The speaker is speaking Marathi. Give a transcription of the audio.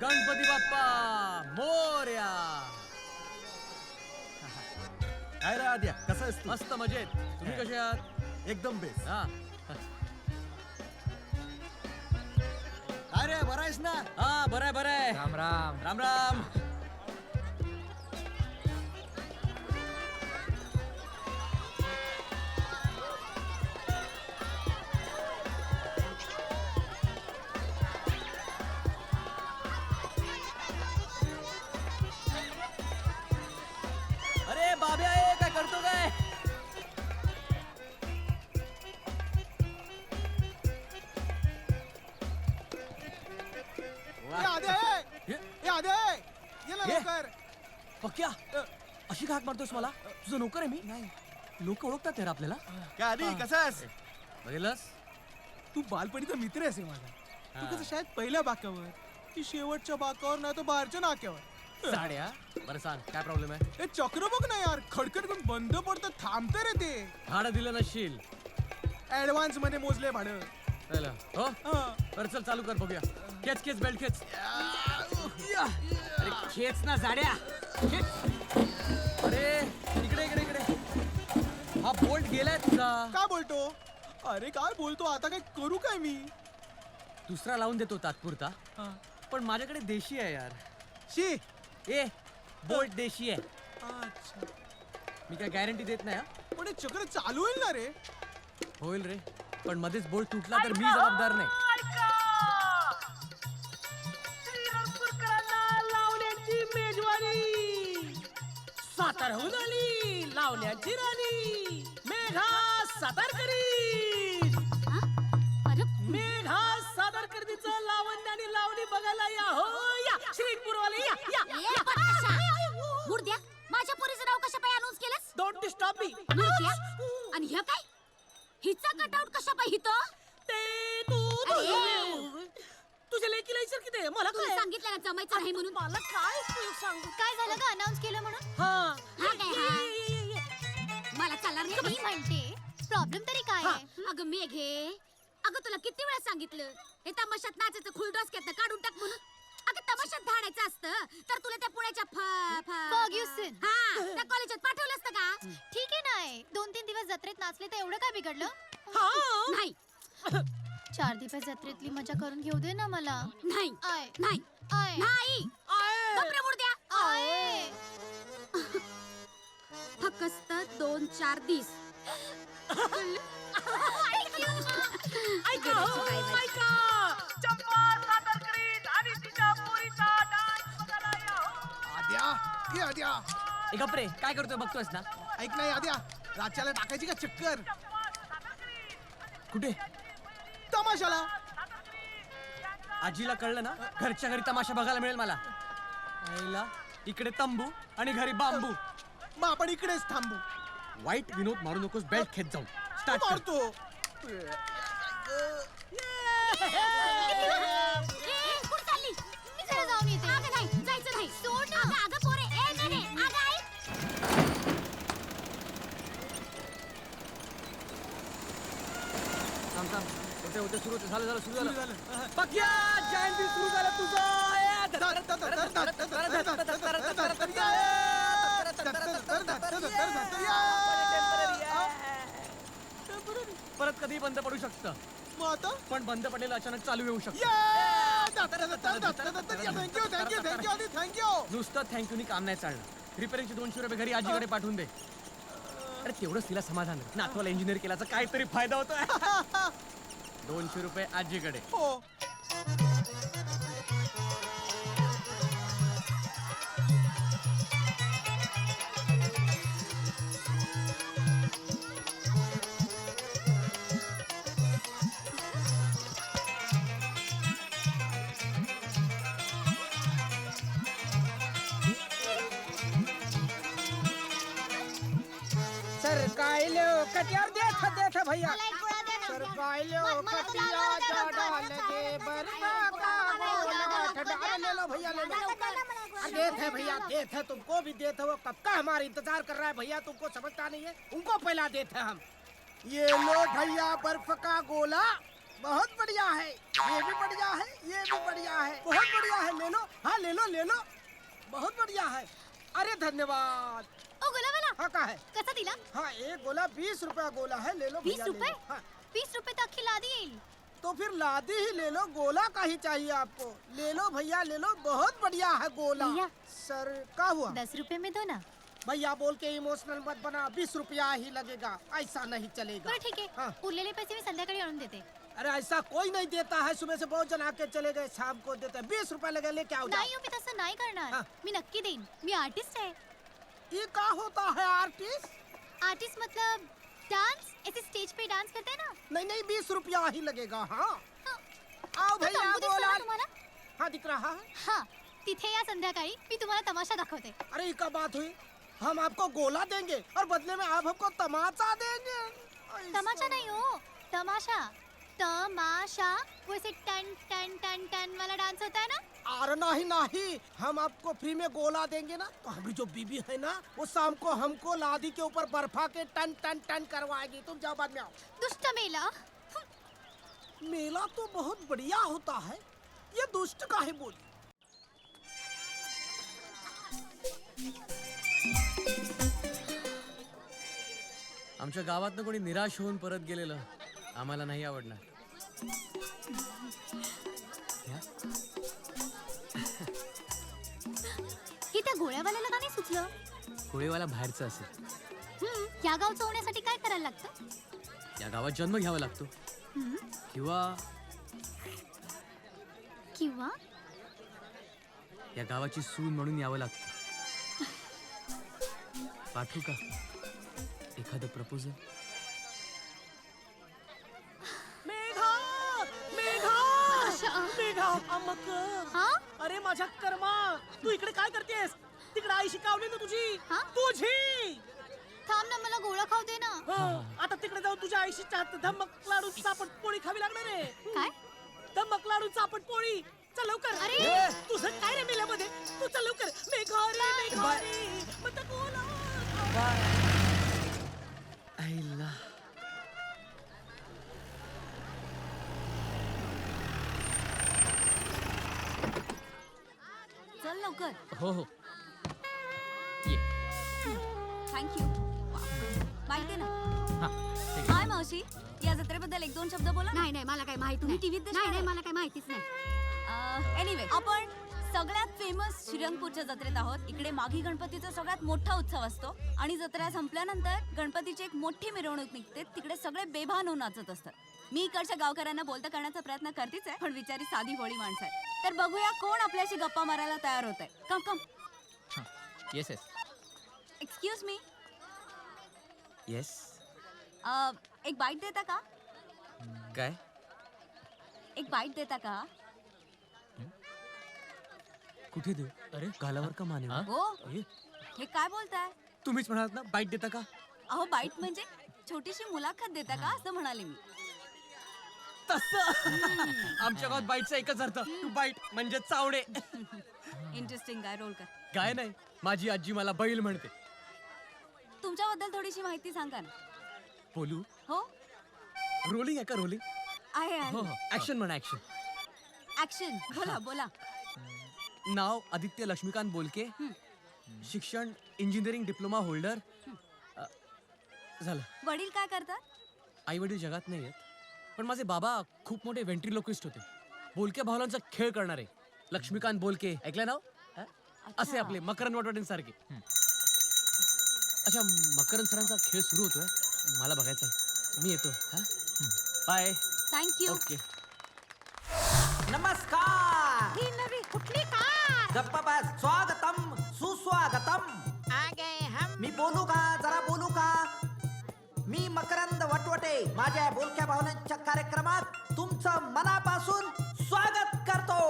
गणपती बाप्पा मोरया. काय रे आद्या, कसा आहेस तू? मस्त मजेत. तुम्ही कसे आहात? एकदम बेस्ट. हा काय रे, बरा आहेस ना? हा बरं आहे. राम राम. राम राम. अरे बाब्या आहे, काय करतो काय? हे? ये. पक्क्या अशी घाट मारतोस मला? तुझं नोकर आहे मी. नाही लोक ओळखतात यार आपल्याला. काय आधी कसा आहेस? बघितलंस? तू बालपणीचा मित्र आहेस रे माझा. तू कसं शाळेत पहिल्या बाकावर, ती शेवटच्या बाकावर, नाही तर बाहेरच्या नाक्यावर. साड्या बरं सांग काय प्रॉब्लेम आहे? हे चक्र बघ ना यार, खडखड करून बंद पडतं, थांबते रे ते. भाडं दिलं नसशील. ऍडव्हान्स मध्ये मोजले भाडं. पहिलं. हो हा. बरं चल चालू कर बघूया. खेच बेल्ट खेच. अरे खेच ना साड्या खेच. अरे इकडे इकडे इकडे. हा बोल्ट गेलाय तुझा. काय बोलतो? अरे काय बोलतो आता, काय करू काय मी? दुसरा लावून देतो तात्पुरता, हा. पण माझ्याकडे देशी आहे यार. शी. ए बोल्ट देशी आहे. अच्छा. मी काय गॅरंटी देत नाही हा. पण हे चक्र चालू होईल ना रे? होईल रे, पण मध्येच बोल्ट तुटला तर मी जबाबदार नाही. लावण्याची मेजवानी सातारहून आली, लावण्याची राणी मेघा सातारकरी. मेघा सातारकरीचं लावण्याने लावणी बघायला या हो, या श्रीपुरवाले या या. मुर्द्या, माझ्या पोरीचं नाव कशा पाय अनाउन्स केलंस? Don't disturb me. मुर्द्या, आणि हे काय? हिचा कटआउट कशा पाय हितो? ते तू तुझ्या लेकीला विचार किती मला तुला काय सांगितलं ना जमायचं नाही म्हणून. मला काय उपयोग सांगू. काय झालं ग अनाउन्स केलं म्हणून? हा हा काय हा? मला चालणार नाही. मी म्हणते प्रॉब्लेम तरी काय आहे? अगं मेघे, अगं तुला किती वेळा सांगितलं हे तमाशात नाचायचं खुलडोस घेतलं काढून टाक म्हणून. अगं तमाशात धाडायचं असतं तर तुला त्या पुण्याच्या फर्ग्युसन. हा त्या कॉलेजात पाठवलं असतं का? ठीक आहे ना, 2-3 दिवस जत्रेत नाचले तर एवढं काय बिघडलं? नाही 4 दिवस जत्रेतली मजा करून घेऊ दे ना मला. नाही आय नाही आय नाही. गप्रे मुर्द्या. आय. फक्त 2-4 दिस. ऐका ऐका चंपा सातारकरीत आणि तिच्या पोरीचा डान्स बघायला या हो. आद्या, ये आद्या. ए गप्रे काय करतोय बघतोयस ना? ऐक नाही आद्या, राच्याला टाकायची का चक्कर कुठे? तमाशाला? आजीला कळलं ना घरच्या घरी तमाशा बघायला मिळेल मला. आईला इकडे तंबू आणि घरी बांबू. मग आपण इकडेच थांबू. वाईट विनोद मारू नकोस. बेल्ट खेच जाऊन स्टार्ट कर. मारतो. कुठं चालली? मी जरा जाऊन येते. अगं नाही, जायचं नाही. सोड ना. अगं पोरे, ए नाही रे, अगं आई. थांब थांब. होते सुरू होते. झालं सुरू झालं. झालं. पक्या जॉईंट बिल सुरू झालं परत कधी बंद पडू शकतं, मग आता? पण बंद पडलेलं अचानक चालू येऊ शकतं. थँक्यू थँक्यू थँक्यू आधी थँक्यू. नुसतं थँक्यूनी काम नाही चालणार. रिपेअरिंगचे 200 रुपये घरी आजीकडे पाठवून दे. अरे तेवढंच तिला समाधान आहे. नातवाला इंजिनियर केल्याचा काहीतरी फायदा होतोय. 200 रुपये आजीकडे. हो. सरकाइलो कटियार देख भैया. मला एक गोळा द्या ना. सरकाइलो मला कटिया गुलाब डाल के बरबा का बोला डाल ले लो भैया ले लो. देत है भैया, देत है, तुमको भी देत है. वो कब का हमारा इंतजार कर रहा है भैया, तुमको समझता नहीं है. उनको पहला देते हैं हम. ये लो भैया बर्फ का गोला. बहुत बढ़िया है, ये भी बढ़िया है, ये भी बढ़िया है, बहुत बढ़िया है, ले लो, हाँ ले लो ले लो, बहुत बढ़िया है. अरे धन्यवाद. ओ गोलावाला हाँ का है? कसा दिला? हाँ एक गोला 20 रुपया गोला है, ले लो 20 भैया, ले रुपए? लो. हाँ 20 रुपए तो अख्खी लादी येईल. तो फिर लादी ही ले लो, गोला का ही चाहिए आपको. ले लो भैया ले लो, बहुत बढ़िया है गोला. भैया. सर क्या हुआ? 10 रुपए में दो ना. भैया बोल के इमोशनल मत बना, 20 रुपया ही लगेगा, ऐसा नहीं चलेगा. बरं ठीक आहे. हाँ. उरलेले पैसे मी संध्याकाळी आणून देते. अरे ऐसा कोई नहीं देता है, सुबह से बहुत जन आके चले गए, शाम को देते हैं. 20 रुपए लगे, लेके आओ. नाही हो, मी तसं नाही करणार. हाँ. मी नक्की देईन. मी आर्टिस्ट आहे. ये क्या होता है आर्टिस्ट? आर्टिस्ट मतलब डांस, ऐसे स्टेज पे डांस करते हैं ना. नहीं नहीं 20 रुपया ही लगेगा. हाँ हाँ. आओ तो भैया तंबू दिसतो बोला. ना तुम्हाला? हाँ दिख रहा है. हाँ, तिथे या संध्याकाळी मी तुम्हाला तमाशा दाखवते. अरे ये क्या बात हुई? हम आपको गोला देंगे और बदले में आप हमको तमाचा देंगे. ऐसा- तमाशा नहीं हो, तमाशा. तमाशा, वो ऐसे टन टन टन टन वाला डांस होता है ना. अरे नहीं नहीं, हम आपको फ्री में गोला देंगे ना, तो हमारी जो बीबी है ना, वो शाम को हमको लादी के ऊपर बर्फा के टन टन टन करवाएगी. तुम जाओ बाद में आओ. दुष्ट मेला. मेला तो बहुत बढ़िया होता है, ये दुष्ट का है बोली. आमच्या गावातनं कोणी निराश होऊन परत गेलेलं आम्हाला नाही आवडणार. हे त्या गोळ्यावाल्याला का नाही सुचलं? कोळीवाला बाहेरचं असेल. या गावचं होण्यासाठी काय करायला लागतं? या गावात जन्म घ्यावा लागतो किंवा किंवा या गावाची सून म्हणून यावं लागतं. पाठवू का एखादं प्रपोजल? मेघा अमक. हा? अरे माझ्या कर्मा, तू इकडे काय करतेस? तिकडे आई शिकावली ना तुझी. हा? तुझी. थांब ना, मला गोळा खाऊ दे ना. आता तिकडे जाऊन तुझ्या आईशी चाट धमक लाडू चापट पोळी खावी लागणार आहे. काय? धमक लाडू चापट पोळी. चल लवकर. अरे! तुझं काय रे मेल्यामध्ये? तू चल लवकर. मेघा रे. मग तर बोला. आईला चल लवकर. हो हो ये. थँक्यू. माहिती आहे ना. हा, ठीक आहे. हाय मावशी, या जत्रेबद्दल एक दोन शब्द बोला. नाही नाही, मला काही माहिती नाही. टीव्हीत नाही नाही, मला काही माहितीच नाही. एनिवे, आपण सगळ्यात फेमस श्रीरंगपूरच्या जत्रेत आहोत. इकडे माघी गणपतीचा सगळ्यात मोठा उत्सव असतो आणि जत्रा संपल्यानंतर गणपतीची एक मोठी मिरवणूक निघते. तिकडे सगळे बेभान होऊन नाचत असतात. मी इकडच्या गावकऱ्यांना बोलता करण्याचा प्रयत्न करतेच आहे, पण बिचारी साधी भोळी माणसं आहे. तर बघूया कोण आपल्याशी गप्पा मारायला तयार होत आहे. Come come. Yes yes excuse me, yes. एक बाईट देता का? काय? एक बाईट देता का? कुठे देऊ? अरे गालावर का माने? हो, हे काय बोलताय? तुम्हीच म्हणालात ना बाईट देता का? अहो, बाईट म्हणजे छोटीशी मुलाखत देता का असं म्हणाले मी. तसं आमच्या गावात बाईटचा एकच अर्थ, टू बाईट म्हणजे चावडे. इंटरेस्टिंग आहे. रोल कर. काय नाही, माझी आजी मला बैल म्हणते. तुमच्याबद्दल थोडीशी माहिती सांगा ना. बोलू? हो, रोलिंग आहे का? रोलिंग? आहे हो आहे. हो, ऍक्शन म्हणा ऍक्शन. ऍक्शन. बोला बोला. नाव आदित्य लक्ष्मीकांत बोलके. शिक्षण इंजिनिअरिंग डिप्लोमा होल्डर. झालं. वडील काय करतात? आई वडील जगात नाही आहेत, पण माझे बाबा खूप मोठे व्हेंट्रिलोक्विस्ट होते. बोलक्या भावलांचा खेळ करणारे लक्ष्मीकांत बोलके. ऐकलं नाव? असे आपले मकरंद वटवटेंसारखे. अच्छा, मकरंद सरांचा खेळ सुरू होतोय, मला बघायचा आहे. मी येतो. हा, बाय. थँक्यू. ओके. नमस्कार. ही नवी कुठली कार? गप्पा बस. स्वागतम सुस्वागतम. आ गए हम. मी बोलू का? जरा बोलू का? मी मकरंद वटवटे माझ्या बोलक्या भावनांच्या कार्यक्रमात तुमचं मनापासून स्वागत करतो.